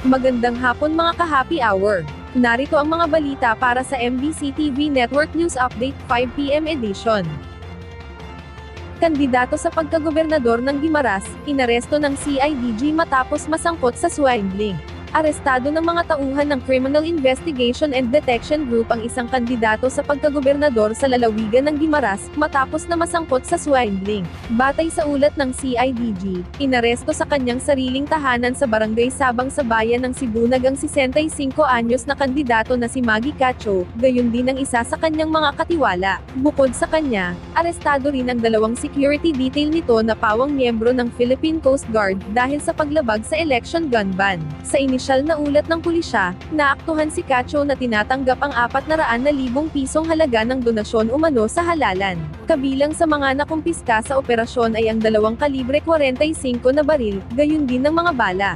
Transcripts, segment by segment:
Magandang hapon mga ka-happy hour. Narito ang mga balita para sa MBC TV Network News Update 5 PM edition. Kandidato sa pagkagobernador ng Guimaras, inaresto ng CIDG matapos masangkot sa swindling. Arestado ng mga tauhan ng Criminal Investigation and Detection Group ang isang kandidato sa pagkagobernador sa lalawigan ng Guimaras, matapos na masangkot sa swindling. Batay sa ulat ng CIDG, inaresto sa kanyang sariling tahanan sa Barangay Sabang sa bayan ng Sibunag ang 65 anyos na kandidato na si Maggie Cacho, gayon din ang isa sa kanyang mga katiwala. Bukod sa kanya, arestado rin ang dalawang security detail nito na pawang miyembro ng Philippine Coast Guard dahil sa paglabag sa election gun ban. Sa inisyal na ulat ng pulisya, naaktuhan si Cacho na tinatanggap ang 400,000 pisong halaga ng donasyon umano sa halalan. Kabilang sa mga nakumpiska sa operasyon ay ang 2 kalibre 45 na baril, gayon din ng mga bala.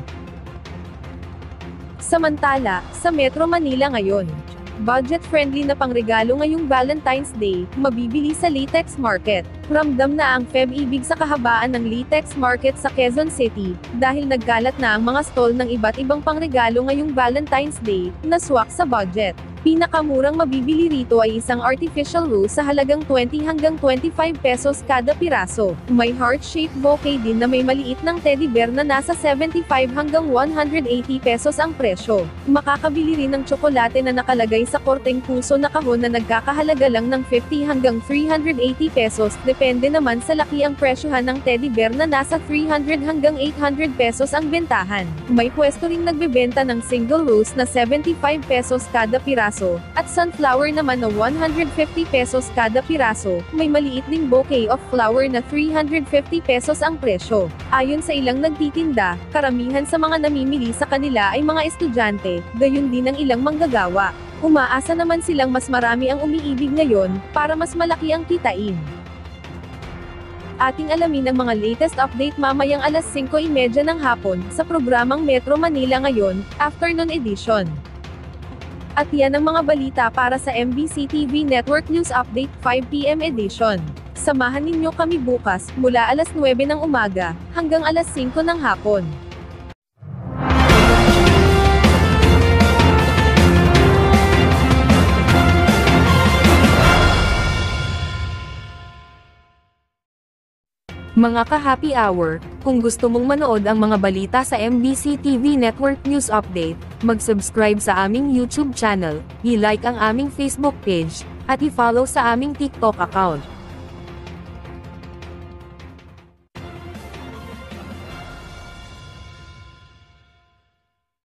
Samantala, sa Metro Manila ngayon, budget-friendly na pangregalo ngayong Valentine's Day, mabibili sa Litex Market. Ramdam na ang Feb-ibig sa kahabaan ng Litex Market sa Quezon City, dahil nagkalat na ang mga stall ng iba't ibang pangregalo ngayong Valentine's Day, na swak sa budget. Pinakamurang mabibili rito ay isang artificial rose sa halagang 20 hanggang 25 pesos kada piraso. May heart-shaped bouquet din na may maliit ng teddy bear na nasa 75 hanggang 180 pesos ang presyo. Makakabili rin ng tsokolate na nakalagay sa korteng puso na kahon na nagkakahalaga lang ng 50 hanggang 380 pesos, depende naman sa laki ang presyohan ng teddy bear na nasa 300 hanggang 800 pesos ang bentahan. May pwesto ring nagbebenta ng single rose na 75 pesos kada piraso, at sunflower naman na 150 pesos kada piraso. May maliit ding bouquet of flower na 350 pesos ang presyo. Ayon sa ilang nagtitinda, karamihan sa mga namimili sa kanila ay mga estudyante, gayon din ang ilang manggagawa. Umaasa naman silang mas marami ang umiibig ngayon, para mas malaki ang kitain. Ating alamin ang mga latest update mamayang alas 5:30 ng hapon, sa programang Metro Manila Ngayon, Afternoon Edition. At yan ang mga balita para sa MBC TV Network News Update 5 PM edition. Samahan ninyo kami bukas, mula alas 9 ng umaga, hanggang alas 5 ng hapon. Mga ka-happy hour, kung gusto mong manood ang mga balita sa MBC TV Network News Update, mag-subscribe sa aming YouTube channel, i-like ang aming Facebook page, at i-follow sa aming TikTok account.